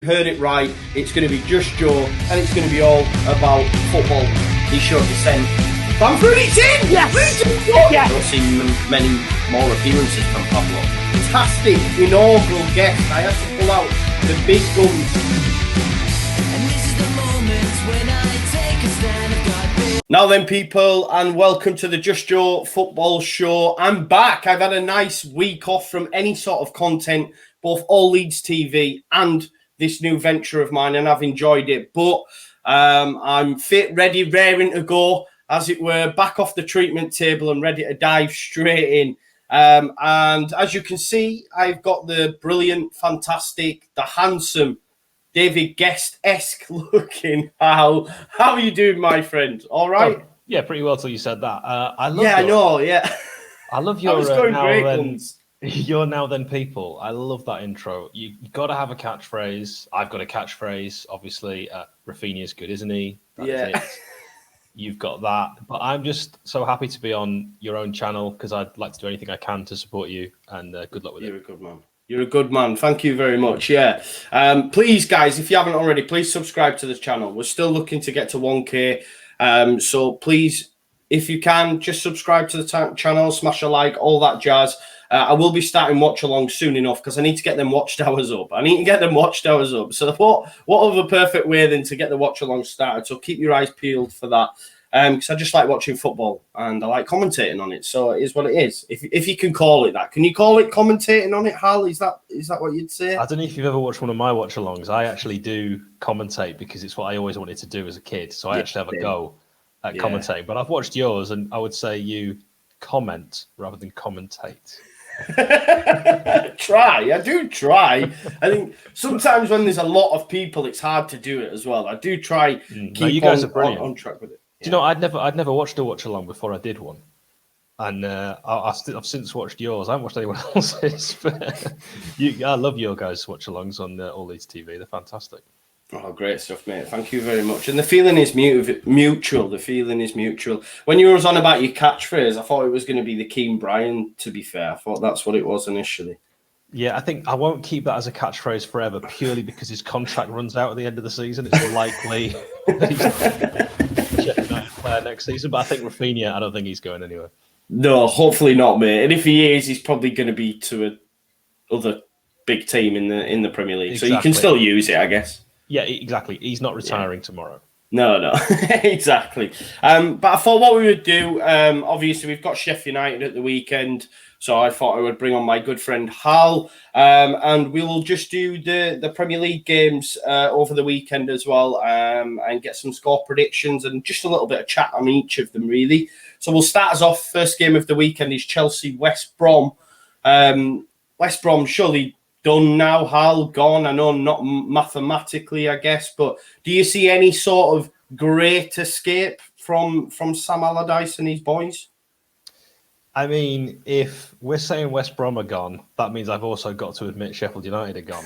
Heard it right, it's going to be Just Joe, and it's going to be all about football. He showed descent. Bamford, it's in! Yes! Yes! I don't see many more appearances from Pablo. Fantastic inaugural guest. I had to pull out the big guns. And this is the moment when I take a stand. I've got Now then, people, and welcome to the Just Joe Football Show. I'm back. I've had a nice week off from any sort of content, both All Leeds TV and this new venture of mine, and I've enjoyed it. But I'm fit, ready, raring to go, as it were, back off the treatment table and ready to dive straight in. And as you can see, I've got the brilliant, fantastic, the handsome David Guest-esque looking Hal. How are you doing, my friend? All right? Oh, yeah, pretty well till you said that. I love I love your I was going great ones. You're now then people. I love that intro. You got to have a catchphrase. I've got a catchphrase, obviously. Rafinha's good, isn't he? That is it. You've got that. But I'm just so happy to be on your own channel because I'd like to do anything I can to support you. And good luck with You're it. a good man. You're a good man. Thank you very much. Yeah. Please, guys, if you haven't already, please subscribe to this channel. We're still looking to get to 1K. So please, if you can, just subscribe to the channel, smash a like, all that jazz. I will be starting watch along soon enough because I need to get them watched hours up. So what other perfect way than to get the watch along started? So keep your eyes peeled for that. Because I just like watching football and I like commentating on it. So it is what it is. If you can call it that. Can you call it commentating on it, Hal? Is that what you'd say? I don't know if you've ever watched one of my watch-alongs. I actually do commentate because it's what I always wanted to do as a kid. So I actually have a go at commentating. But I've watched yours and I would say you comment rather than commentate. I do try. I think sometimes when there's a lot of people, it's hard to do it as well. I do try keep you guys are brilliant. On track with it. Do you know, I'd never watched a watch along before I did one, and I've since watched yours. I haven't watched anyone else's. But I love your guys' watch alongs on All Leeds TV. They're fantastic. Oh, great stuff, mate. Thank you very much. And the feeling is mutual. The feeling is mutual. When you were on about your catchphrase, I thought it was going to be the Keane Bryan, to be fair. I thought that's what it was initially. Yeah, I think I won't keep that as a catchphrase forever, purely because his contract runs out at the end of the season. It's likely he's player next season. But I think Rafinha, I don't think he's going anywhere. No, hopefully not, mate. And if he is, he's probably going to be to another big team in the Premier League. Exactly. So you can still use it, I guess. Yeah, exactly. He's not retiring tomorrow. No, exactly. But I thought what we would do, obviously we've got Sheffield United at the weekend, so I thought I would bring on my good friend Hal, and we will just do the Premier League games over the weekend as well, and get some score predictions and just a little bit of chat on each of them, really. So we'll start us off. First game of the weekend is Chelsea-West Brom. West Brom surely done now, Hal, gone. I know not mathematically, I guess, but do you see any sort of great escape from Sam Allardyce and his boys? I mean, if we're saying West Brom are gone, that means I've also got to admit Sheffield United are gone.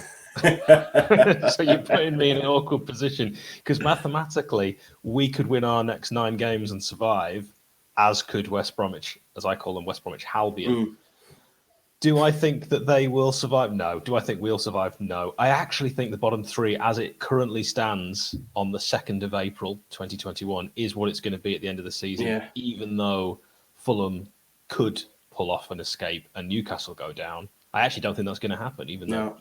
So you're putting me in an awkward position because mathematically we could win our next 9 games and survive, as could West Bromwich, as I call them, West Bromwich Albion. Do I think that they will survive? No. Do I think we'll survive? No. I actually think the bottom 3, as it currently stands on the 2nd of April, 2021, is what it's going to be at the end of the season, even though Fulham could pull off an escape and Newcastle go down. I actually don't think that's going to happen, even though,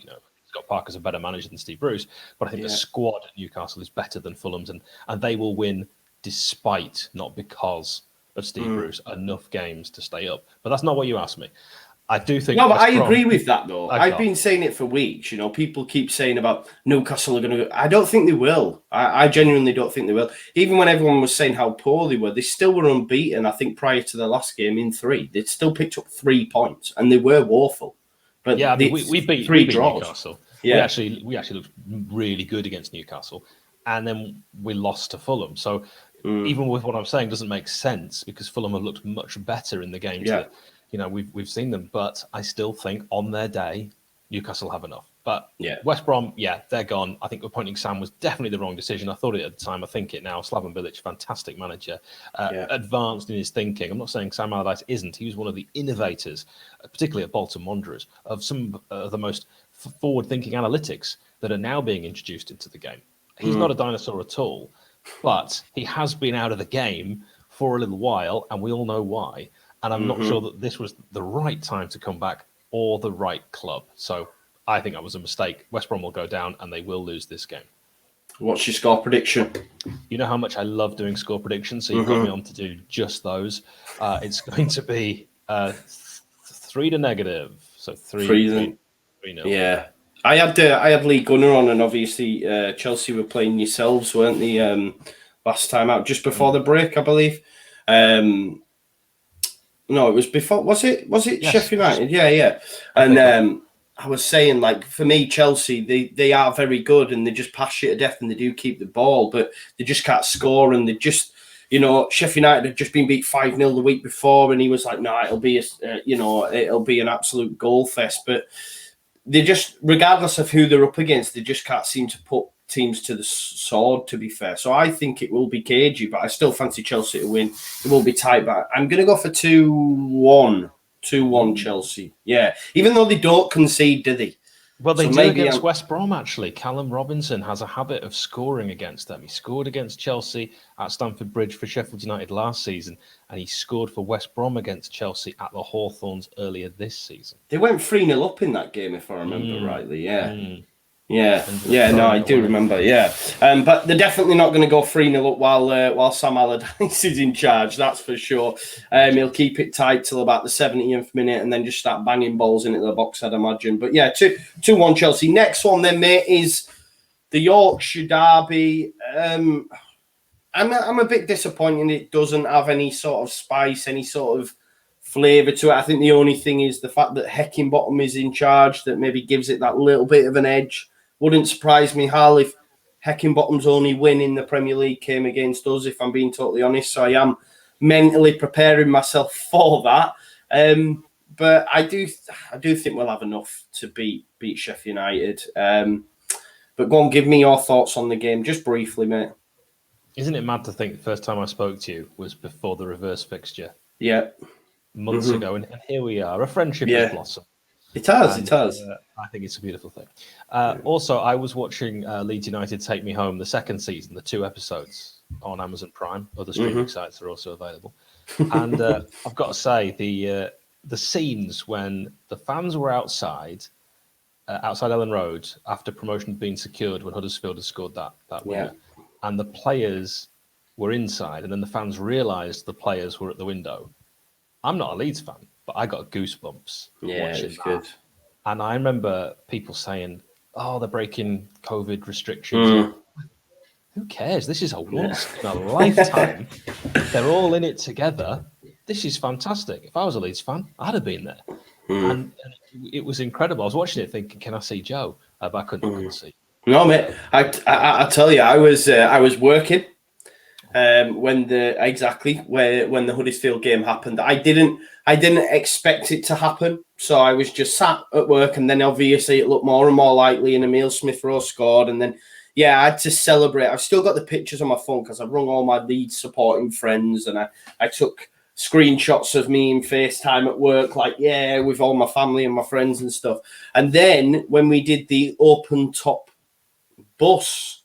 Scott Parker's a better manager than Steve Bruce. But I think the squad at Newcastle is better than Fulham's, and they will win despite, not because of Steve Bruce, enough games to stay up. But that's not what you asked me. I do think. No, but I agree with that, though. I've been saying it for weeks. People keep saying about Newcastle are going to go. I don't think they will. I genuinely don't think they will. Even when everyone was saying how poor they were, they still were unbeaten. I think prior to the last game in 3, they'd still picked up 3 points, and they were woeful. But yeah, I mean, we beat draws. Newcastle. Yeah, we actually looked really good against Newcastle, and then we lost to Fulham. So even with what I'm saying, doesn't make sense because Fulham have looked much better in the games. Yeah. We've seen them, but I still think on their day, Newcastle have enough. But West Brom, they're gone. I think appointing Sam was definitely the wrong decision. I thought it at the time. I think it now. Slaven Bilic, fantastic manager, advanced in his thinking. I'm not saying Sam Allardyce isn't. He was one of the innovators, particularly at Bolton Wanderers, of some of the most forward-thinking analytics that are now being introduced into the game. He's not a dinosaur at all, but he has been out of the game for a little while, and we all know why. And I'm not sure that this was the right time to come back or the right club. So I think that was a mistake. West Brom will go down, and they will lose this game. What's your score prediction? You know how much I love doing score predictions, so you've got me on to do just those. It's going to be 3-0. So 3-0. Yeah. I had Lee Gunner on, and obviously Chelsea were playing yourselves, weren't they, last time out, just before the break, I believe. No, it was before. Was it yes. Sheffield United? Yeah. And I was saying, like, for me, Chelsea, they are very good, and they just pass you to death, and they do keep the ball, but they just can't score, and they just, Sheffield United had just been beat 5-0 the week before, and he was like, "No, it'll be it'll be an absolute goal fest." But they just, regardless of who they're up against, they just can't seem to put teams to the sword, to be fair. So I think it will be cagey, but I still fancy Chelsea to win. It will be tight, but I'm going to go for 2-1. 2-1 Chelsea. Yeah. Even though they don't concede, do they? Well, they do against West Brom, actually. Callum Robinson has a habit of scoring against them. He scored against Chelsea at Stamford Bridge for Sheffield United last season, and he scored for West Brom against Chelsea at the Hawthorns earlier this season. They went 3-0 up in that game, if I remember rightly, yeah. Yeah, no, I do remember, yeah. But they're definitely not going to go 3-0 up while Sam Allardyce is in charge, that's for sure. He'll keep it tight till about the 70th minute and then just start banging balls into the box, I'd imagine. But yeah, 2-1 Chelsea. Next one then, mate, is the Yorkshire derby. I'm a bit disappointed it doesn't have any sort of spice, any sort of flavour to it. I think the only thing is the fact that Heckingbottom is in charge that maybe gives it that little bit of an edge. Wouldn't surprise me, Hal, if Heckingbottom's only win in the Premier League came against us, if I'm being totally honest. So I am mentally preparing myself for that. But I do think we'll have enough to beat Sheffield United. But go on, give me your thoughts on the game, just briefly, mate. Isn't it mad to think the first time I spoke to you was before the reverse fixture? Yeah. Months ago, and here we are. A friendship has blossomed. It has. I think it's a beautiful thing. Also, I was watching Leeds United Take Me Home, the second season, the 2 episodes on Amazon Prime. Other streaming sites are also available. And I've got to say, the scenes when the fans were outside Ellen Road after promotion had been secured when Huddersfield had scored that winner, and the players were inside, and then the fans realised the players were at the window. I'm not a Leeds fan, but I got goosebumps watching that. Good. And I remember people saying, "Oh, they're breaking COVID restrictions." Who cares? This is a once in a lifetime. They're all in it together. This is fantastic. If I was a Leeds fan, I'd have been there. And it was incredible. I was watching it thinking, "Can I see Joe?" But I couldn't see. No, mate. I tell you, I was working. When the Huddersfield game happened, I didn't expect it to happen. So I was just sat at work, and then obviously it looked more and more likely, and Emile Smith-Rowe scored, and then I had to celebrate. I've still got the pictures on my phone because I rung all my Leeds supporting friends, and I took screenshots of me in FaceTime at work, with all my family and my friends and stuff. And then when we did the open top bus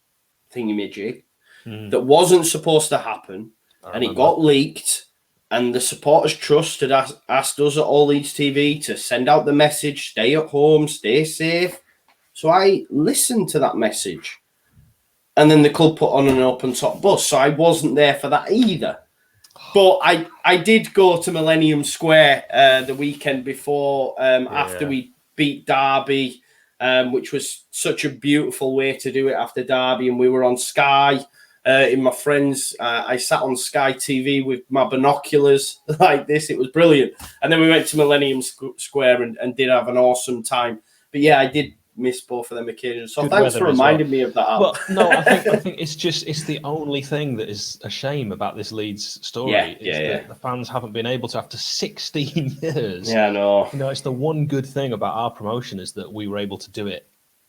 thingamajig, that wasn't supposed to happen, and it got leaked, and the Supporters Trust had asked us at All Leeds TV to send out the message, stay at home, stay safe. So I listened to that message, and then the club put on an open top bus, so I wasn't there for that either. But I did go to Millennium Square the weekend before, after we beat Derby, which was such a beautiful way to do it after Derby, and we were on Sky. In my friends, I sat on Sky TV with my binoculars like this. It was brilliant. And then we went to Millennium Square and did have an awesome time. But I did miss both of them occasions. So thanks for reminding me of that. Well, no, I think it's the only thing that is a shame about this Leeds story. That the fans haven't been able to after 16 years. Yeah, no. It's the one good thing about our promotion is that we were able to do it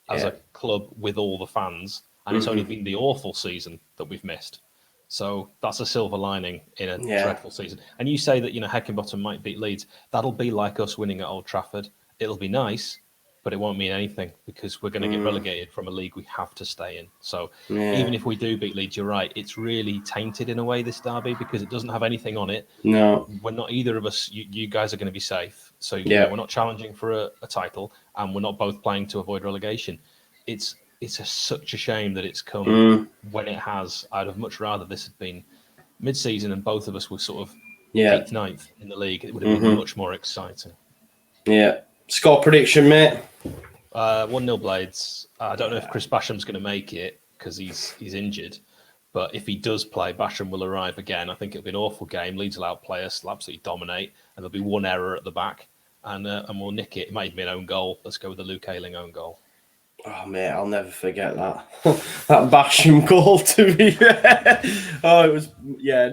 as a club with all the fans. And it's only been the awful season that we've missed. So that's a silver lining in a dreadful season. And you say that, Heckingbottom might beat Leeds. That'll be like us winning at Old Trafford. It'll be nice, but it won't mean anything because we're going to get relegated from a league we have to stay in. So even if we do beat Leeds, you're right, it's really tainted in a way, this derby, because it doesn't have anything on it. No. We're not, either of us, you guys are going to be safe. So we're not challenging for a title, and we're not both playing to avoid relegation. It's such a shame that it's come when it has. I'd have much rather this had been mid-season and both of us were sort of 8th, 9th in the league. It would have been much more exciting. Yeah. Score prediction, mate? 1-0 Blades. I don't know if Chris Basham's going to make it because he's injured. But if he does play, Basham will arrive again. I think it'll be an awful game. Leeds will outplay us, will absolutely dominate. And there'll be one error at the back. And we'll nick it. It might even be an own goal. Let's go with the Luke Ayling own goal. Oh, mate, I'll never forget that. That Basham goal, to be fair. Oh, it was,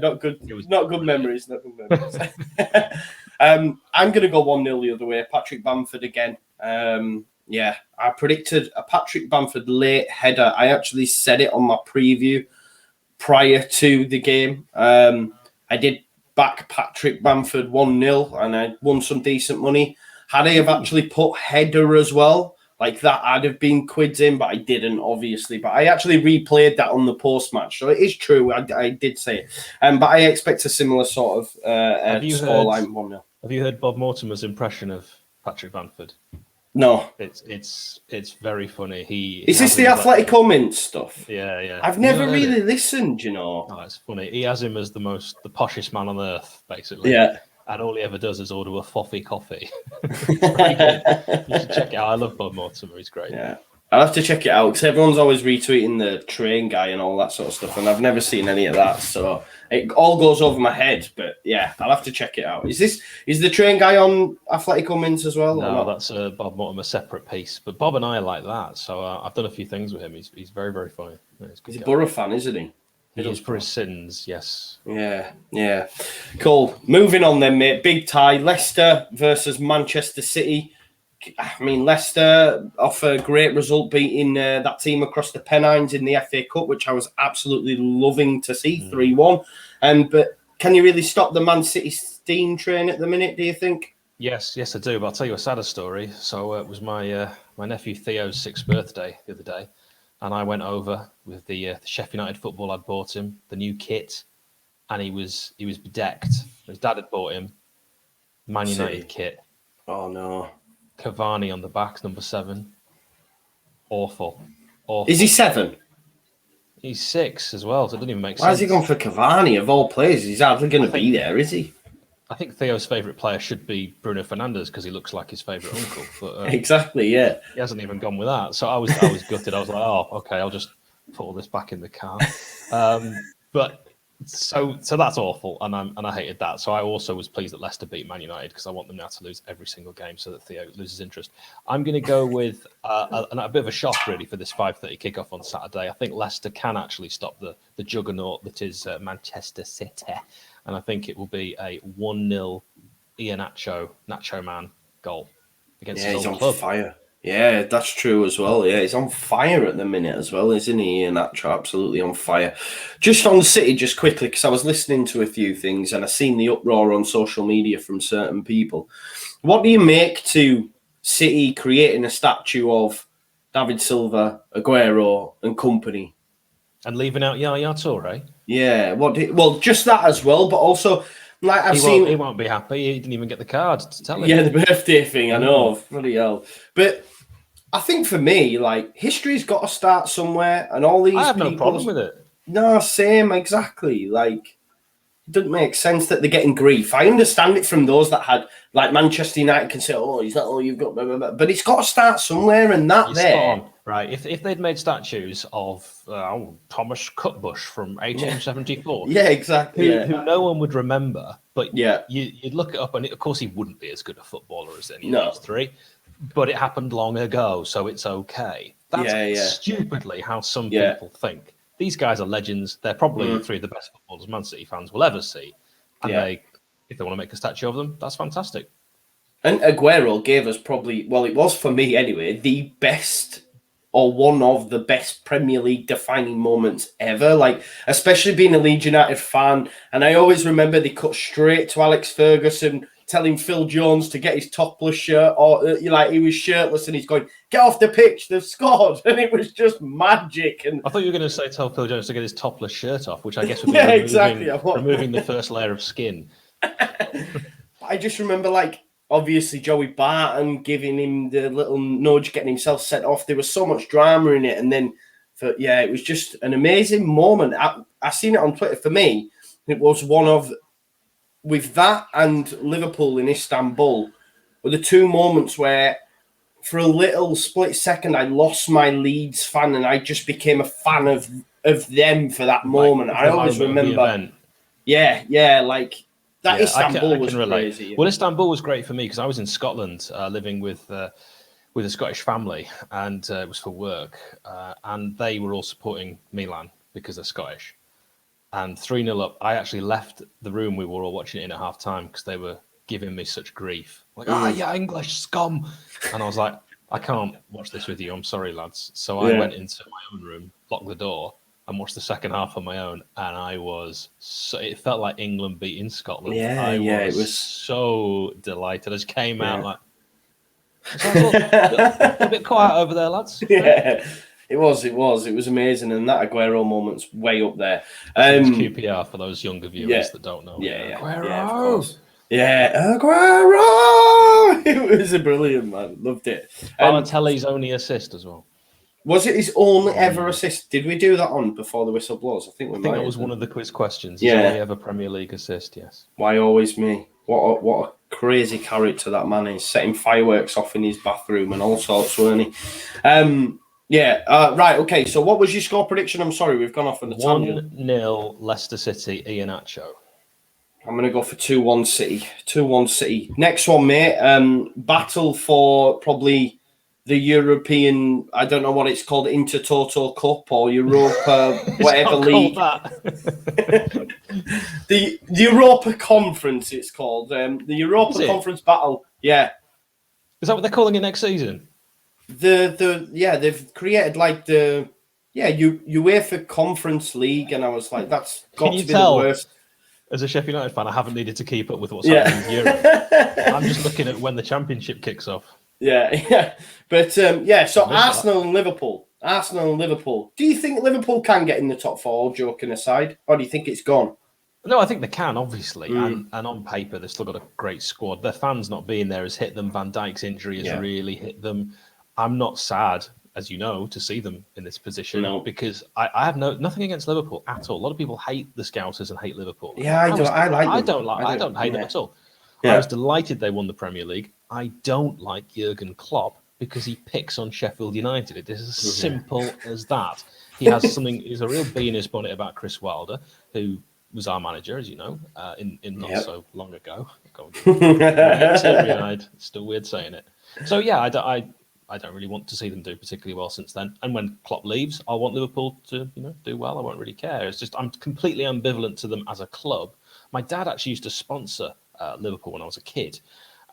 not good. It was not good memories. Not good memories. I'm going to go 1-0 the other way. Patrick Bamford again. I predicted a Patrick Bamford late header. I actually said it on my preview prior to the game. I did back Patrick Bamford 1-0 and I won some decent money. Had I have actually put header as well, like that, I'd have been quids in, but I didn't, obviously. But I actually replayed that on the post-match, so it is true. I did say it. But I expect a similar sort of scoreline 1-0. Have you heard Bob Mortimer's impression of Patrick Bamford? No. It's very funny. Is this the Atletico Mint stuff? Yeah. I've never really listened, you know. Oh, it's funny. He has him as the poshest man on earth, basically. Yeah. And all he ever does is order a Foffy coffee. You should check it out. I love Bob Mortimer. He's great. Yeah. I'll have to check it out because everyone's always retweeting the train guy and all that sort of stuff, and I've never seen any of that. So it all goes over my head. But yeah, I'll have to check it out. Is the train guy on Atletico Mint as well? No, that's Bob Mortimer separate piece. But Bob and I like that. So I've done a few things with him. He's very, very funny. He's a Borough fan, isn't he? He is for his sins, yes. Yeah. Cool. Moving on then, mate. Big tie. Leicester versus Manchester City. I mean, Leicester off a great result beating that team across the Pennines in the FA Cup, which I was absolutely loving to see, 3-1. But can you really stop the Man City steam train at the minute, do you think? Yes, I do. But I'll tell you a sadder story. So it was my nephew Theo's 6th birthday the other day. And I went over with the Sheffield United football I'd bought him, the new kit, and he was bedecked. His dad had bought him Man United kit. Oh no! Cavani on the back, number 7. Awful. Is he 7? He's 6 as well, so it doesn't even make sense. Why has he gone for Cavani of all players? He's hardly going to be there, is he? I think Theo's favourite player should be Bruno Fernandes because he looks like his favourite uncle. But, exactly, yeah. He hasn't even gone with that. So I was gutted. I was like, oh, okay, I'll just put all this back in the car. But so that's awful, and I hated that. So I also was pleased that Leicester beat Man United because I want them now to lose every single game so that Theo loses interest. I'm going to go with a bit of a shock, really, for this 5:30 kickoff on Saturday. I think Leicester can actually stop the juggernaut that is Manchester City. And I think it will be a 1-0 Nacho Man goal against his he's old on club. fire. Yeah, that's true as well. Yeah, he's on fire at the minute as well, isn't he? Ian Nacho, absolutely on fire. Just on City, just quickly, because I was listening to a few things and I've seen the uproar on social media from certain people. What do you make to City creating a statue of David Silva, Aguero and company? And leaving out Yaya Toure? Yeah, well, just that as well, but also, like he won't be happy. He didn't even get the card to tell him. Yeah, the birthday thing, I know, bloody hell. But I think for me, like, history's got to start somewhere, and all these I have people... no problem with it. No, same, exactly. Like, it doesn't make sense that they're getting grief. I understand it from those that had, like, Manchester United can say, oh, is that all you've got? Blah, blah, blah. But it's got to start somewhere, and that You're there... spot on. Right, if they'd made statues of Thomas Cutbush from 1874, yeah, exactly, who no one would remember, but yeah, you'd look it up, and of course he wouldn't be as good a footballer as any of these three, but it happened long ago, so it's okay. That's stupidly how some people think. These guys are legends. They're probably the 3 of the best footballers Man City fans will ever see, and if they want to make a statue of them, that's fantastic. And Aguero gave us probably, well, it was for me anyway, the best... or one of the best Premier League defining moments ever. Like, especially being a Leeds United fan. And I always remember they cut straight to Alex Ferguson. telling Phil Jones to get his topless shirt, or like he was shirtless and he's going, get off the pitch, they've scored. And it was just magic. And I thought you were going to say tell Phil Jones to get his topless shirt off, which I guess would be removing the first layer of skin. I just remember, like, obviously Joey Barton giving him the little nudge, getting himself sent off. There was so much drama in it. And then, it was just an amazing moment. I seen it on Twitter. For me, it was one of, with that and Liverpool in Istanbul, were the two moments where, for a little split second, I lost my Leeds fan and I just became a fan of them for that moment. I always remember. Yeah, like that. Istanbul was crazy. Well, Istanbul was great for me because I was in Scotland living with a Scottish family, and it was for work, and they were all supporting Milan because they're Scottish. And 3-0 up, I actually left the room we were all watching it in at half time because they were giving me such grief. Like, English scum. And I was like, I can't watch this with you. I'm sorry, lads. So I went into my own room, locked the door, and watched the second half on my own. And I was it felt like England beating Scotland. It was so delighted. I just came out like, a bit quiet over there, lads. Yeah. It was amazing, and that Aguero moment's way up there. It's QPR for those younger viewers that don't know. Aguero! Aguero! It was a brilliant, man. Loved it. Balotelli's only assist as well. Was it his only ever assist? Did we do that on Before the Whistle Blows? I think that was one of the quiz questions. His only ever Premier League assist, yes. Why always me? What a crazy character that man is. Setting fireworks off in his bathroom and all sorts, weren't he? Right, okay. So what was your score prediction? I'm sorry, we've gone off on the tangent. 1-0 Leicester City, Iheanacho. I'm going to go for 2-1 City. 2-1 City. Next one, mate. Battle for probably the European, I don't know what it's called, Intertoto Cup or Europa, whatever league. The Europa Conference, it's called. The Europa Conference Battle. Yeah. Is that what they're calling it next season? They've created like the UEFA Conference League, and I was like, that's got to be the worst. As a Sheffield United fan, I haven't needed to keep up with what's happening in Europe. I'm just looking at when the Championship kicks off. But so Arsenal and Liverpool. Do you think Liverpool can get in the top four, joking aside, or do you think it's gone? No, I think they can, obviously. And on paper, they've still got a great squad. Their fans not being there has hit them. Van Dijk's injury has really hit them. I'm not sad, as you know, to see them in this position because I have nothing against Liverpool at all. A lot of people hate the Scousers and hate Liverpool. Yeah, I don't hate them at all. I was delighted they won the Premier League. I don't like Jurgen Klopp because he picks on Sheffield United. It is as simple as that. He has something. He's a real bee in his bonnet about Chris Wilder, who was our manager, as you know, in not so long ago. It's still weird saying it. So I don't really want to see them do particularly well since then. And when Klopp leaves, I want Liverpool to, do well. I won't really care. It's just I'm completely ambivalent to them as a club. My dad actually used to sponsor Liverpool when I was a kid,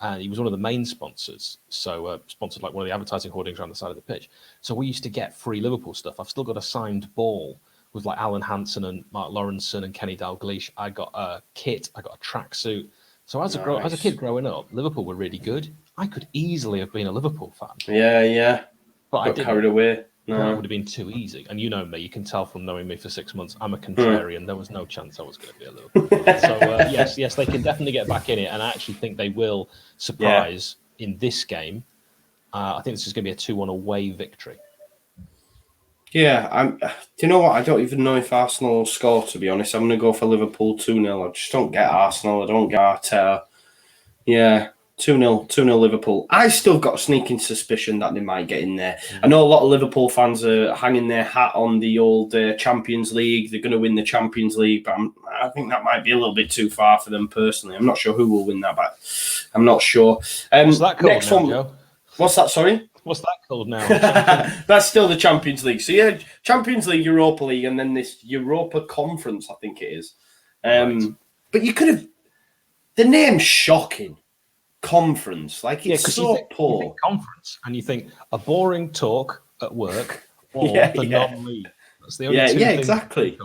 and he was one of the main sponsors. So sponsored like one of the advertising hoardings around the side of the pitch. So we used to get free Liverpool stuff. I've still got a signed ball with like Alan Hansen and Mark Lawrenson and Kenny Dalglish. I got a kit. I got a tracksuit. So as a kid growing up, Liverpool were really good. I could easily have been a Liverpool fan. Yeah. But I didn't. Carried away. No. That would have been too easy. And you know me, you can tell from knowing me for 6 months, I'm a contrarian. There was no chance I was going to be a Liverpool fan. So, yes, they can definitely get back in it. And I actually think they will surprise in this game. I think this is going to be a 2-1 away victory. Yeah, do you know what? I don't even know if Arsenal will score, to be honest. I'm going to go for Liverpool 2-0. I just don't get Arsenal. I don't get Arteta. Yeah. 2-0 Liverpool. I still got a sneaking suspicion that they might get in there. I know a lot of Liverpool fans are hanging their hat on the old Champions League. They're going to win the Champions League, but I think that might be a little bit too far for them personally. I'm not sure who will win that, but I'm not sure. What's that called next now, Joe? What's that, sorry? What's that called now? That's still the Champions League. So, Champions League, Europa League, and then this Europa Conference, I think it is. Right. But you could have... The name's shocking. Conference, like it's so poor. You think conference, and you think a boring talk at work or the non-league. That's the only two things exactly.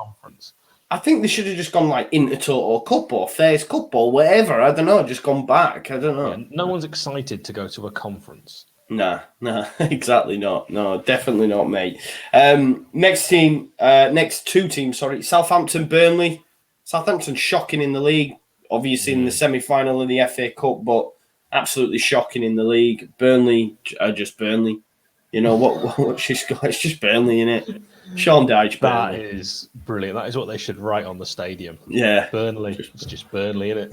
Conference. I think they should have just gone like into Total Cup or Fairs Cup or whatever. I don't know. Just gone back. I don't know. Yeah, no one's excited to go to a conference. Nah, exactly not. No, definitely not, mate. Next two teams, sorry. Southampton, Burnley. Southampton shocking in the league. Obviously in the semi-final of the FA Cup, but absolutely shocking in the league. Burnley are just Burnley. You know what she's got? It's just Burnley, innit? Sean Dyche, That Burnley. is brilliant. That is what they should write on the stadium. Yeah. Burnley. It's just Burnley, innit?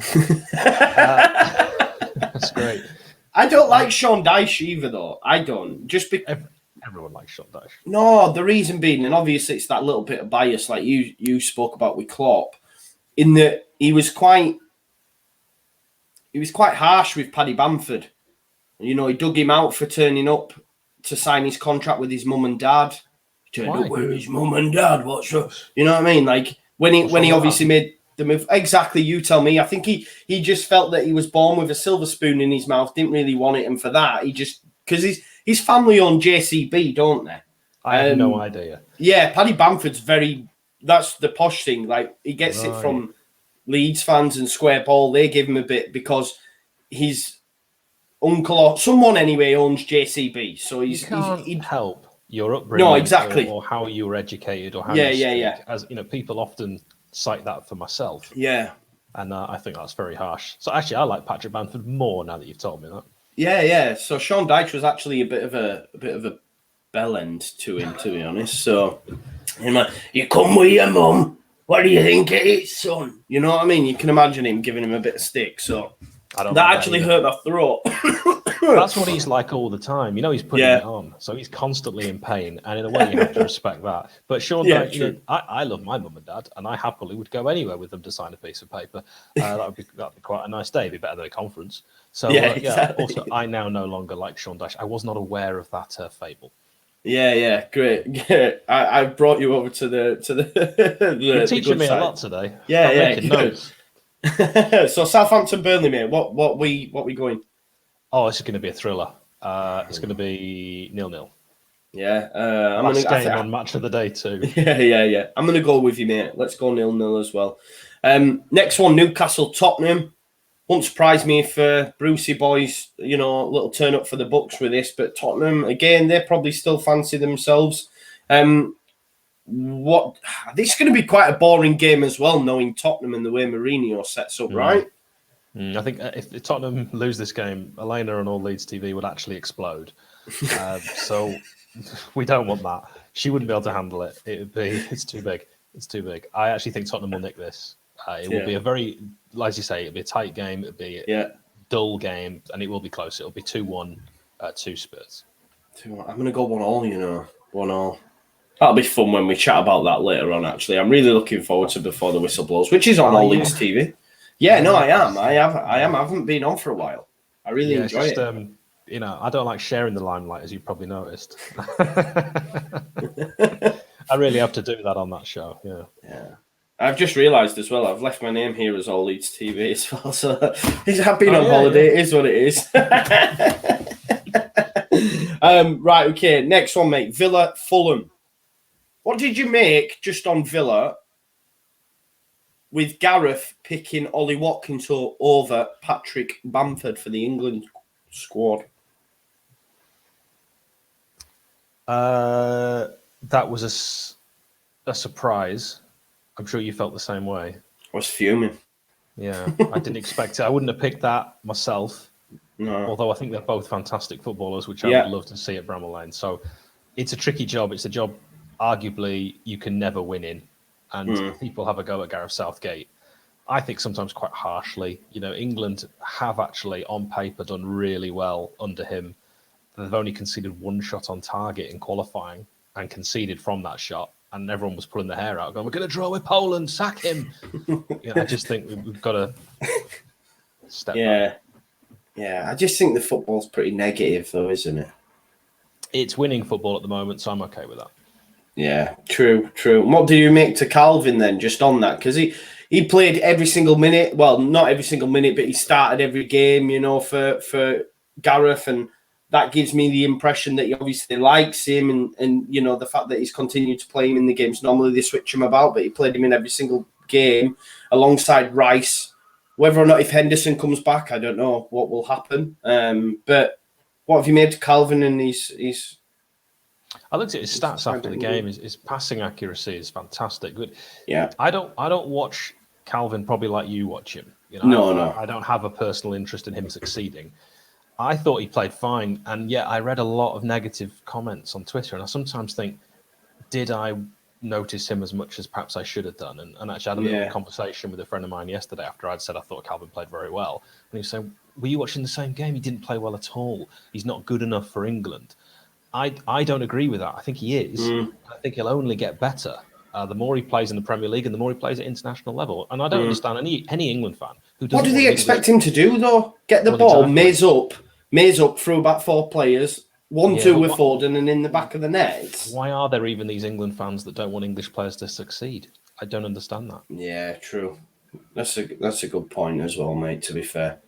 That's great. I don't like Sean Dyche either, though. I don't. Just because everyone likes Sean Dyche. No, the reason being, and obviously it's that little bit of bias, like you spoke about with Klopp, in that he was quite harsh with Paddy Bamford. You know, he dug him out for turning up to sign his contract with his mum and dad. He turned up with his mum and dad. What's up? You know what I mean? Like when he obviously made the move. Exactly, you tell me. I think he just felt that he was born with a silver spoon in his mouth, didn't really want it, and for that, he just, because his family own JCB, don't they? I have no idea. Yeah, Paddy Bamford's that's the posh thing. Like, he gets it from Leeds fans and Square Ball. They give him a bit because his uncle or someone anyway owns JCB. So you can't help your upbringing. No, exactly. Or how you were educated or how you speak. As you know, people often cite that for myself. Yeah. And I think that's very harsh. So actually, I like Patrick Bamford more now that you've told me that. Yeah. So Sean Dyche was actually a bit of a bell end to him, to be honest. So, you come with your mum. What do you think it is, son? You know what I mean? You can imagine him giving him a bit of stick. So that actually hurt my throat. That's what he's like all the time. You know, he's putting it on, so he's constantly in pain. And in a way, you have to respect that. But Sean Dyche, you know, I love my mum and dad, and I happily would go anywhere with them to sign a piece of paper. That'd be quite a nice day. It'd be better than a conference. So exactly. Also, I now no longer like Sean Dyche. I was not aware of that fable. Yeah, great. I brought you over to the You're teaching me side. a lot today. Yeah. Notes. So Southampton, Burnley, mate. What we going? Oh, this is going to be a thriller. It's going to be 0-0. Yeah, Last game on match of the day too. Yeah. I'm going to go with you, mate. Let's go 0-0 as well. Next one, Newcastle, Tottenham. Won't surprise me if Brucey boys, you know, a little turn up for the Bucks with this. But Tottenham, again, they probably still fancy themselves. This is going to be quite a boring game as well, knowing Tottenham and the way Mourinho sets up, right? I think if Tottenham lose this game, Elena and all Leeds TV would actually explode. So we don't want that. She wouldn't be able to handle it. It's too big. It's too big. I actually think Tottenham will nick this. It will be a very, as you say, it'll be a tight game. It'll be a dull game, and it will be close. It'll be 2-1 to Spurs. 2-1. I'm going to go 1-1, you know. 1-1. That'll be fun when we chat about that later on, actually. I'm really looking forward to Before the Whistle Blows, which is on All Leeds TV. Yeah, no, I am. I haven't been on for a while. I really enjoy it. You know, I don't like sharing the limelight, as you probably noticed. I really have to do that on that show. Yeah. I've just realised as well, I've left my name here as All Leeds TV as well. So I've been on holiday. It is what it is. Right, okay. Next one, mate. Villa, Fulham. What did you make just on Villa with Gareth picking Ollie Watkins over Patrick Bamford for the England squad? That was a surprise. I'm sure you felt the same way. I was fuming. Yeah, I didn't expect it. I wouldn't have picked that myself. No. Although I think they're both fantastic footballers, which I would love to see at Bramall Lane. So it's a tricky job. It's a job, arguably, you can never win in. And people have a go at Gareth Southgate. I think sometimes quite harshly. You know, England have actually, on paper, done really well under him. They've only conceded one shot on target in qualifying and conceded from that shot. And everyone was pulling their hair out, going, "We're going to draw with Poland, sack him." I just think we've got to step back. Yeah, I just think the football's pretty negative, though, isn't it? It's winning football at the moment, so I'm okay with that. Yeah, true. And what do you make to Calvin then, just on that? Because he played every single minute. Well, not every single minute, but he started every game, you know, for Gareth. And that gives me the impression that he obviously likes him, and you know, the fact that he's continued to play him in the games. Normally they switch him about, but he played him in every single game alongside Rice. Whether or not if Henderson comes back, I don't know what will happen. But what have you made of Calvin and his I looked at his stats after the game. His passing accuracy is fantastic. Good. Yeah. I don't watch Calvin probably like you watch him. You know, No. I don't have a personal interest in him succeeding. I thought he played fine, and yet I read a lot of negative comments on Twitter, and I sometimes think, did I notice him as much as perhaps I should have done? And actually, I had a little conversation with a friend of mine yesterday after I'd said I thought Calvin played very well, and he was saying, "Were you watching the same game? He didn't play well at all. He's not good enough for England." I don't agree with that. I think he is. I think he'll only get better the more he plays in the Premier League and the more he plays at international level. And I don't understand any England fan who doesn't. What do they expect him to do though? Get the ball, maze up through about 4 players, 1-2 with Foden, and in the back of the net. Why are there even these England fans that don't want English players to succeed? I don't understand that. Yeah, true. That's a good point as well, mate. To be fair,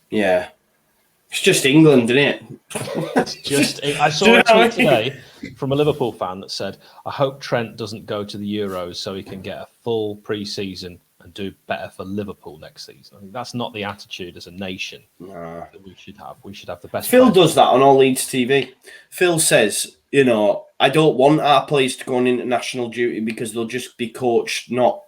yeah. It's just England, isn't it? It's just. I saw a tweet today from a Liverpool fan that said, "I hope Trent doesn't go to the Euros so he can get a full pre-season and do better for Liverpool next season." I think that's not the attitude as a nation that we should have. We should have the best. Phil does that on All Leeds TV. Phil says, you know, I don't want our players to go on international duty because they'll just be coached not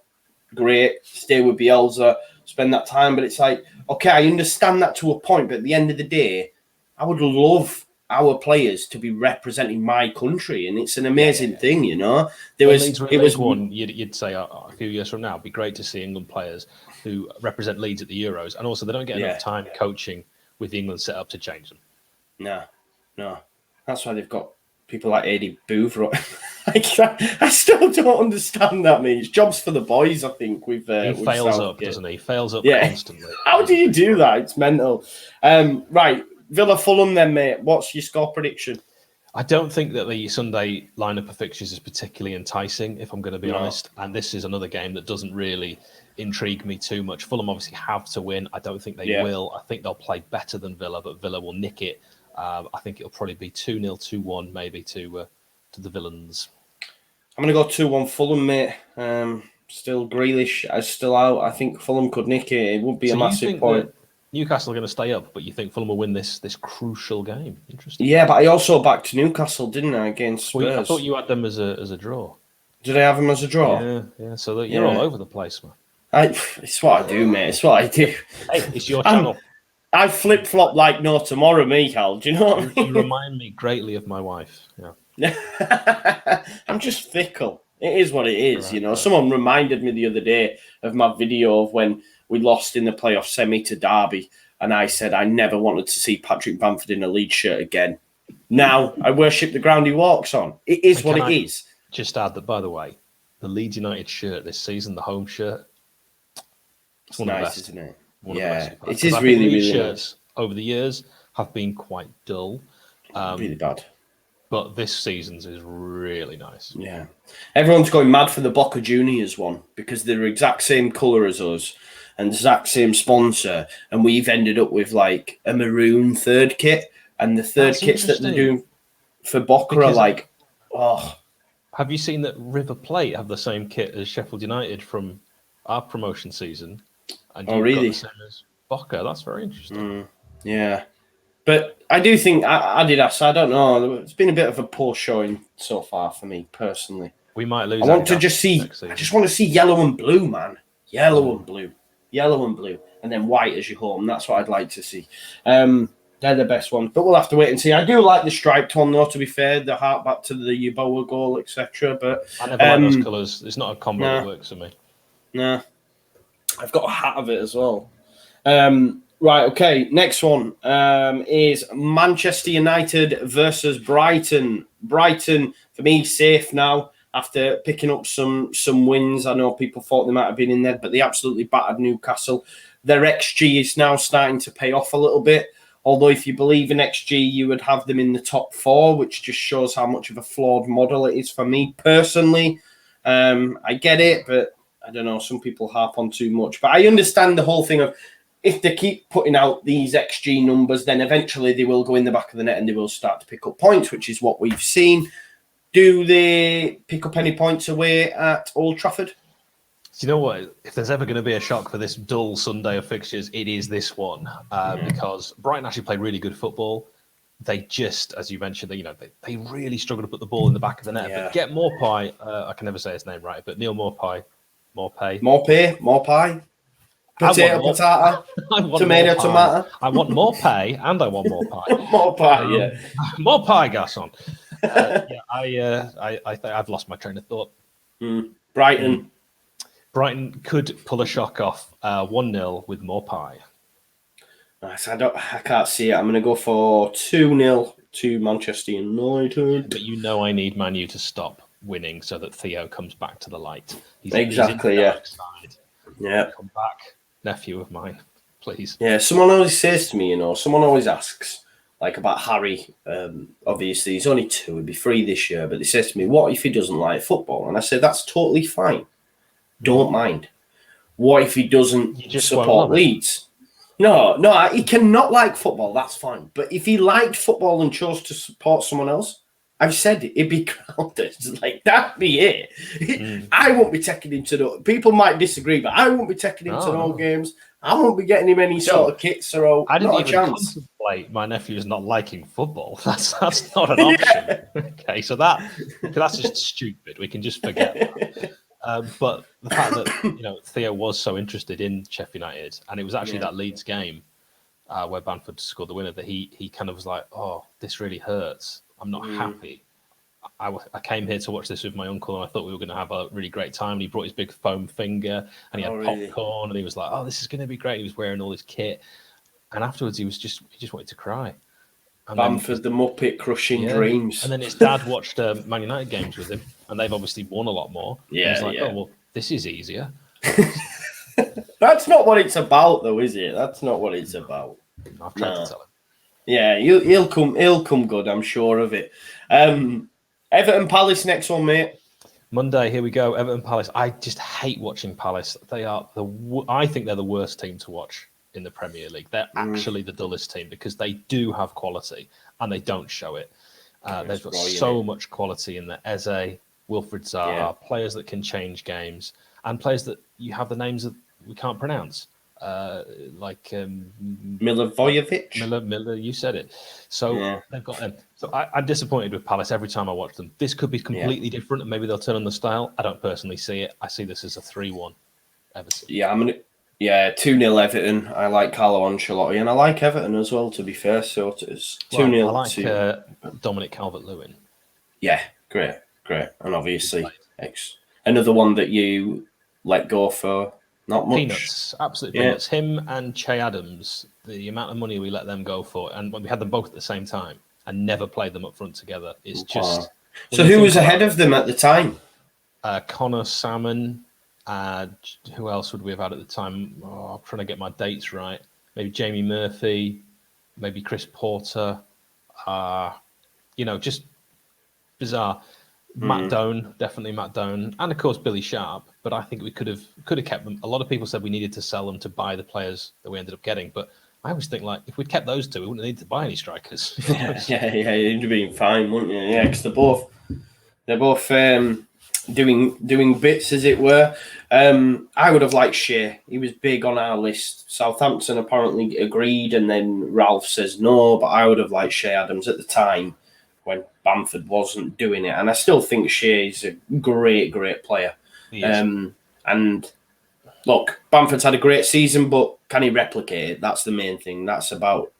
great, stay with Bielsa, spend that time. But it's like, okay, I understand that to a point, but at the end of the day, I would love our players to be representing my country, and it's an amazing thing, you know. It was one you'd say a few years from now, it'd be great to see England players who represent Leeds at the Euros, and also they don't get enough time coaching with the England set up to change them. No, that's why they've got people like Eddie Booth. I still don't understand that, mate. It's jobs for the boys, I think. He fails up, doesn't he? Fails up constantly. How do you do that? It's mental. Right, Villa Fulham then, mate. What's your score prediction? I don't think that the Sunday lineup of fixtures is particularly enticing, if I'm going to be honest. And this is another game that doesn't really intrigue me too much. Fulham obviously have to win. I don't think they will. I think they'll play better than Villa, but Villa will nick it. I think it'll probably be 2-0, 2-1, maybe to the Villains. I'm going to go 2-1 Fulham, mate. Still Grealish is still out. I think Fulham could nick it. It would be a massive point. Newcastle are going to stay up, but you think Fulham will win this crucial game? Interesting. Yeah, but I also backed Newcastle, didn't I, against Spurs? Well, I thought you had them as a draw. Did I have them as a draw? Yeah. So you're all over the place, man. It's what I do, mate. It's what I do. Hey, it's your channel. I flip-flop like no tomorrow, Michael. Do you know what I mean? You remind me greatly of my wife. Yeah. I'm just fickle. It is what it is, right, you know. Right. Someone reminded me the other day of my video of when we lost in the playoff semi to Derby, and I said I never wanted to see Patrick Bamford in a Leeds shirt again. Now I worship the ground he walks on. It is what it is. Just add that, by the way, the Leeds United shirt this season, the home shirt, it's one nice, of the best, isn't it? Yeah, it is really, really shirts over the years have been quite dull. Really bad. But this season's is really nice. Yeah. Everyone's going mad for the Boca Juniors one because they're the exact same colour as us and the exact same sponsor. And we've ended up with like a maroon third kit. And the third kits that they're doing for Boca are like, oh. Have you seen that River Plate have the same kit as Sheffield United from our promotion season? And really? Got the same as Boca. That's very interesting. Yeah. But I do think Adidas, I don't know. It's been a bit of a poor showing so far for me personally. We might lose. I want to just see. I just want to see yellow and blue, man. Yellow and blue, and then white as your home. That's what I'd like to see. They're the best ones, but we'll have to wait and see. I do like the striped one, though. To be fair, the heart back to the Yeboah goal, etc. But I never like those colours. It's not a combo that works for me. Nah, I've got a hat of it as well. Right, okay. Next one is Manchester United versus Brighton. Brighton, for me, safe now after picking up some wins. I know people thought they might have been in there, but they absolutely battered Newcastle. Their XG is now starting to pay off a little bit. Although if you believe in XG, you would have them in the top 4, which just shows how much of a flawed model it is for me personally. I get it, but I don't know. Some people harp on too much. But I understand the whole thing of if they keep putting out these XG numbers, then eventually they will go in the back of the net and they will start to pick up points, which is what we've seen. Do they pick up any points away at Old Trafford? Do you know what? If there's ever going to be a shock for this dull Sunday of fixtures, it is this one because Brighton actually played really good football. They just, as you mentioned, they really struggled to put the ball in the back of the net. Yeah. But get Morpie, I can never say his name right, but Neil Morpie. Morpie. Potato, tomato. I want more pay and I want more pie. More pie, yeah. More pie, garçon. I've lost my train of thought. Brighton. Brighton could pull a shock off 1-0 with more pie. Nice. I can't see it. I'm going to go for 2-0 to Manchester United. But I need Man U to stop winning so that Theo comes back to the light. He's in the dark side. Yeah. Come back, nephew of mine, please. Yeah, someone always says to me, someone always asks, like about Harry. Obviously, he's only 2, he'll be 3 this year, but they says to me, what if he doesn't like football? And I say, that's totally fine. Don't mind. What if he doesn't support Leeds? No, he cannot like football. That's fine. But if he liked football and chose to support someone else, I've said it'd be crowded. Like, that'd be it. I won't be taking him to people might disagree, but I won't be taking him to no games. I won't be getting him any sort of kits or I didn't not even a chance. contemplate my nephew's not liking football. That's not an option. Okay, so that's just stupid. We can just forget that. But the fact that Theo was so interested in Sheffield United, and it was actually that Leeds game where Bamford scored the winner that he kind of was like, "Oh, this really hurts. I'm not happy. I came here to watch this with my uncle, and I thought we were going to have a really great time." And he brought his big foam finger, and he had popcorn, and he was like, "Oh, this is going to be great." He was wearing all his kit, and afterwards he just wanted to cry. And Bamford, the Muppet crushing dreams. And then his dad watched Man United games with him, and they've obviously won a lot more. Yeah, he's like, "Oh well, this is easier." That's not what it's about, though, is it? That's not what it's about. I've tried to tell him. Yeah, he'll come good. I'm sure of it. Everton Palace next one, mate. Monday, here we go. Everton Palace. I just hate watching Palace. They are I think they're the worst team to watch in the Premier League. They're actually the dullest team because they do have quality and they don't show it. They've got so much quality in there. Eze, Wilfried Zaha, players that can change games, and players that you have the names that we can't pronounce. Like Milivojevic. Miller, you said it. So they've got them. So I'm disappointed with Palace every time I watch them. This could be completely different, and maybe they'll turn on the style. I don't personally see it. I see this as a 3-1 Everton. Yeah, 2-0 Everton. I like Carlo Ancelotti, and I like Everton as well, to be fair. So it's 2-0. I like Dominic Calvert-Lewin. Yeah, great. And obviously, another one that you let go for not much. Peanuts, absolutely peanuts. Him and Che Adams, the amount of money we let them go for, and when we had them both at the same time and never played them up front together, is just... So who was ahead of them at the time? Connor Salmon. Who else would we have had at the time? I'm trying to get my dates right. Maybe Jamie Murphy, maybe Chris Porter. Just bizarre. Matt Doan, definitely Matt Doan, and of course Billy Sharp. But I think we could have kept them. A lot of people said we needed to sell them to buy the players that we ended up getting. But I always think like if we'd kept those two, we wouldn't need to buy any strikers. yeah, you'd have been fine, wouldn't you? Yeah, because they're both doing bits, as it were. I would have liked Shea. He was big on our list. Southampton apparently agreed, and then Ralph says no. But I would have liked Shea Adams at the time when Bamford wasn't doing it, and I still think Shea is a great player. And look, Bamford's had a great season, but can he replicate it? That's the main thing. That's about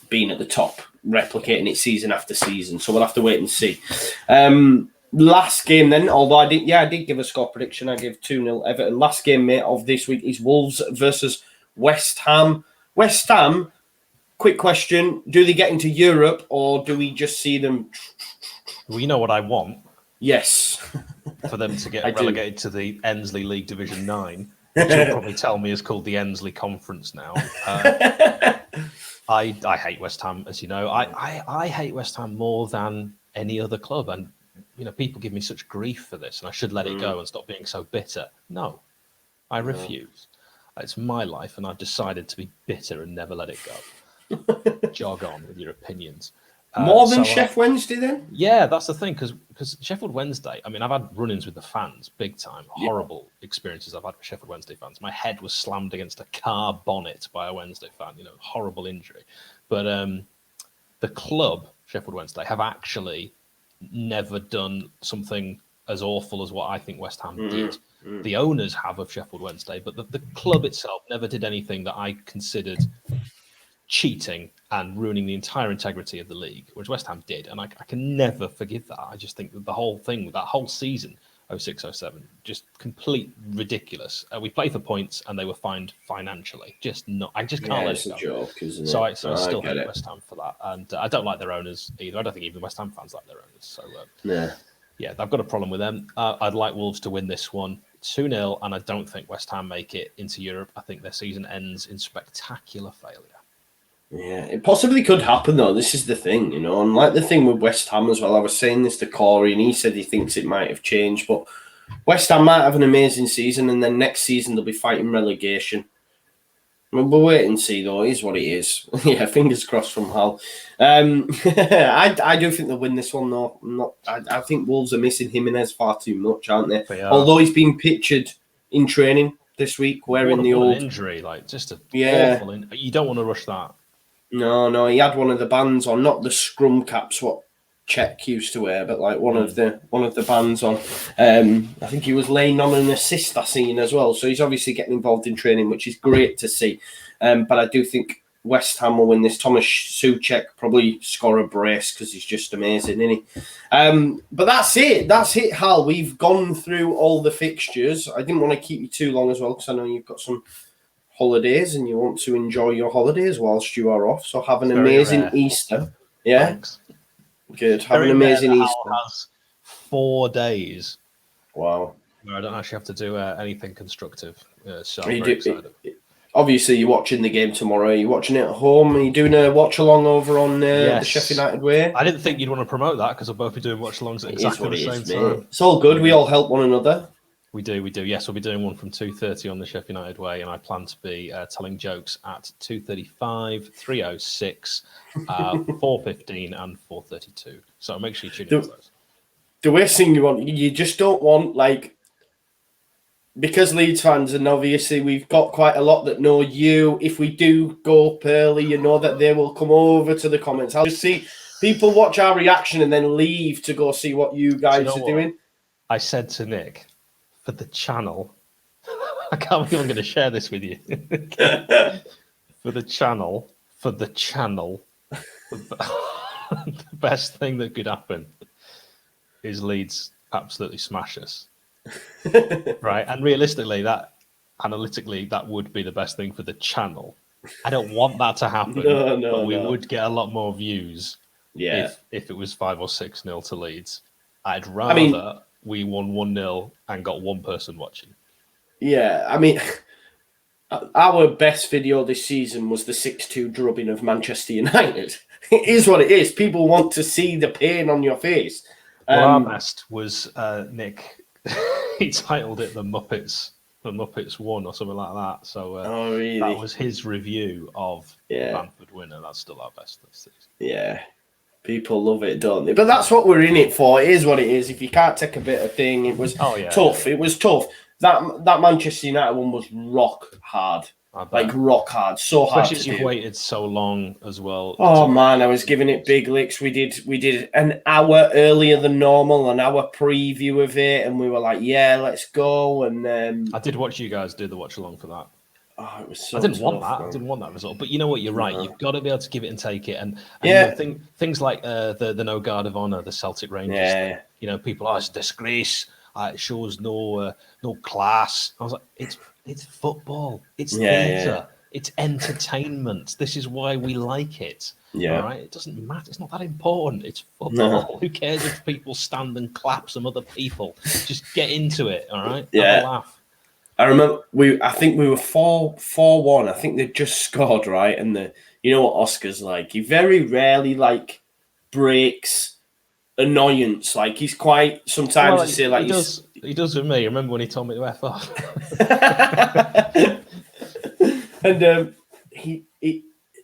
being at the top, replicating it season after season. So we'll have to wait and see. Last game then, although I did give a score prediction. I gave 2-0 Everton. Last game, mate, of this week is Wolves versus West Ham. West Ham, quick question. Do they get into Europe or do we just see them? Well, you know what I want? Yes. For them to get relegated to the Ensley League Division 9, which you'll probably tell me is called the Ensley Conference now. I hate West Ham, as you know. I hate West Ham more than any other club, and people give me such grief for this, and I should let it go and stop being so bitter. No, I refuse. It's my life, and I've decided to be bitter and never let it go. Jog on with your opinions. More than Sheff Wednesday, then? Yeah, that's the thing, because Sheffield Wednesday, I mean, I've had run-ins with the fans, big time. Horrible experiences I've had with Sheffield Wednesday fans. My head was slammed against a car bonnet by a Wednesday fan, horrible injury. But the club, Sheffield Wednesday, have actually never done something as awful as what I think West Ham did. The owners have of Sheffield Wednesday, but the club itself never did anything that I considered cheating and ruining the entire integrity of the league, which West Ham did. And I can never forgive that. I just think that the whole thing, that whole season, 06-07, just complete ridiculous. We played for points and they were fined financially. I just can't let it go. It's a joke, isn't it? So I still hate West Ham for that. And I don't like their owners either. I don't think even West Ham fans like their owners. So yeah, I've got a problem with them. I'd like Wolves to win this one 2-0, and I don't think West Ham make it into Europe. I think their season ends in spectacular failure. Yeah, it possibly could happen, though. This is the thing, and like the thing with West Ham as well. I was saying this to Corey, and he said he thinks it might have changed, but West Ham might have an amazing season, and then next season they'll be fighting relegation. We'll wait and see, though. It is what it is. Yeah, fingers crossed from Hull. I do think they'll win this one, though. I think Wolves are missing Jimenez far too much, aren't they? Although he's been pictured in training this week, wearing the old injury, just awful. You don't want to rush that. No, he had one of the bands on, not the scrum caps what Czech used to wear, but like one of the bands on. I think he was laying on an assist I seen as well, so he's obviously getting involved in training, which is great to see. But I do think West Ham will win this. Thomas Souček probably score a brace because he's just amazing, isn't he? But that's it, Hal. We've gone through all the fixtures. I didn't want to keep you too long as well because I know you've got some holidays and you want to enjoy your holidays whilst you are off. So have an amazing Easter. Yeah. Thanks. Good. Have an amazing Easter. Has 4 days. Wow. Where I don't actually have to do anything constructive. So I'm very excited. Obviously, you're watching the game tomorrow. Are you watching it at home? Are you doing a watch along over on the Sheffield United way? I didn't think you'd want to promote that because we'll both be doing watch alongs at exactly the same time. It's all good. We all help one another. We do. Yes, we'll be doing one from 2:30 on the Sheffield United way, and I plan to be telling jokes at 2:35, 3:06, 4:15, and 4:32. So make sure you tune in to those. The worst thing you just don't want, because Leeds fans, and obviously we've got quite a lot that know you. If we do go up early, you know that they will come over to the comments. I'll just see people watch our reaction and then leave to go see what you guys are doing. I said to Nick, for the channel, I can't believe I'm going to share this with you. For the channel, the best thing that could happen is Leeds absolutely smash us. Right? And realistically, analytically, that would be the best thing for the channel. I don't want that to happen, but we would get a lot more views if it was 5 or 6-0 to Leeds. I'd rather we won 1-0 and got one person watching. Yeah, our best video this season was the 6-2 drubbing of Manchester United. It is what it is. People want to see the pain on your face. Our best was Nick. He titled it the Muppets 1 or something like that. So really? That was his review of Bamford winner. That's still our best this season. Yeah. People love it, don't they? But that's what we're in it for. It is what it is. If you can't take a bit of thing, it was tough. It was tough. That Manchester United one was rock hard. Rock hard. So hard. Especially as you've waited so long as well. Oh man, I was giving it big licks. We did an hour earlier than normal, an hour preview of it, and we were like, yeah, let's go. And I did watch you guys do the watch along for that. Oh, it was so I didn't want that. Man. I didn't want that result. But you know what? You're right. You've got to be able to give it and take it. And things like the no guard of honour, the Celtic Rangers. Yeah. People, it's a disgrace. It shows no class. I was like, it's football. It's theatre. It's entertainment. This is why we like it. Yeah. All right. It doesn't matter. It's not that important. It's football. No. Who cares if people stand and clap some other people? Just get into it. All right. Yeah. Have a laugh. I remember I think we were 4-1. I think they just scored, right? And you know what Oscar's like? He very rarely breaks annoyance. He's quite sometimes he does with me. Remember when he told me to F off? And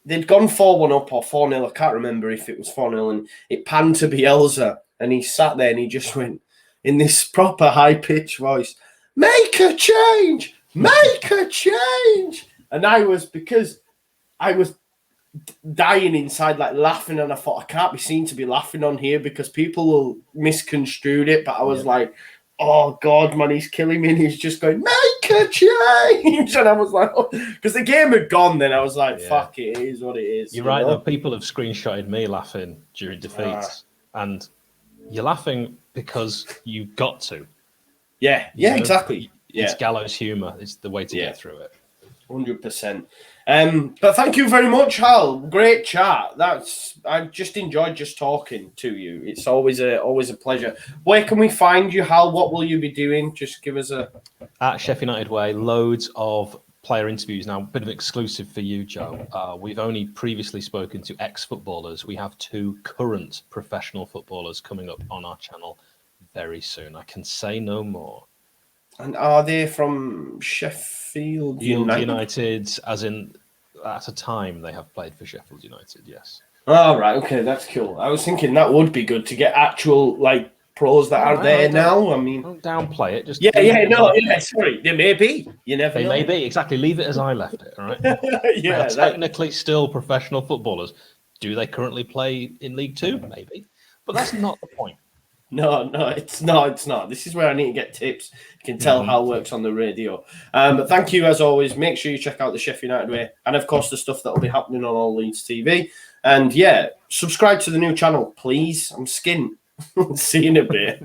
they'd gone 4-1 up or 4-0. I can't remember if it was 4-0, and it panned to Bielsa, and he sat there and he just went in this proper high-pitched voice, "Make a change! Make a change!" And because I was dying inside, like laughing, and I thought, I can't be seen to be laughing on here because people will misconstrue it, but I was like, oh God, man, he's killing me, and he's just going, "Make a change!" And I was like, because the game had gone then, I was like, fuck it, it is what it is. You're right, though. People have screenshotted me laughing during defeats, and you're laughing because you've got to. Yeah, exactly. It's gallows humour. It's the way to get through it. 100%. But thank you very much, Hal. Great chat. I just enjoyed just talking to you. It's always a pleasure. Where can we find you, Hal? What will you be doing? Just give us at Sheffield United Way. Loads of player interviews now. A bit of exclusive for you, Joe. We've only previously spoken to ex-footballers. We have 2 current professional footballers coming up on our channel very soon. I can say no more. And are they from Sheffield United, as in at a time they have played for Sheffield United, yes. Oh, right, okay, that's cool. I was thinking that would be good to get actual pros that are there now. I mean, don't downplay it. Just sorry, they may be. You never know. They may be, exactly. Leave it as I left it, all right? They are technically still professional footballers. Do they currently play in League Two? Maybe. But that's not the point. No, it's not. This is where I need to get tips. You can tell how it works on the radio. But thank you, as always. Make sure you check out the Sheffield United Way. And, of course, the stuff that will be happening on All Leeds TV. And, subscribe to the new channel, please. I'm skint. See you in a bit.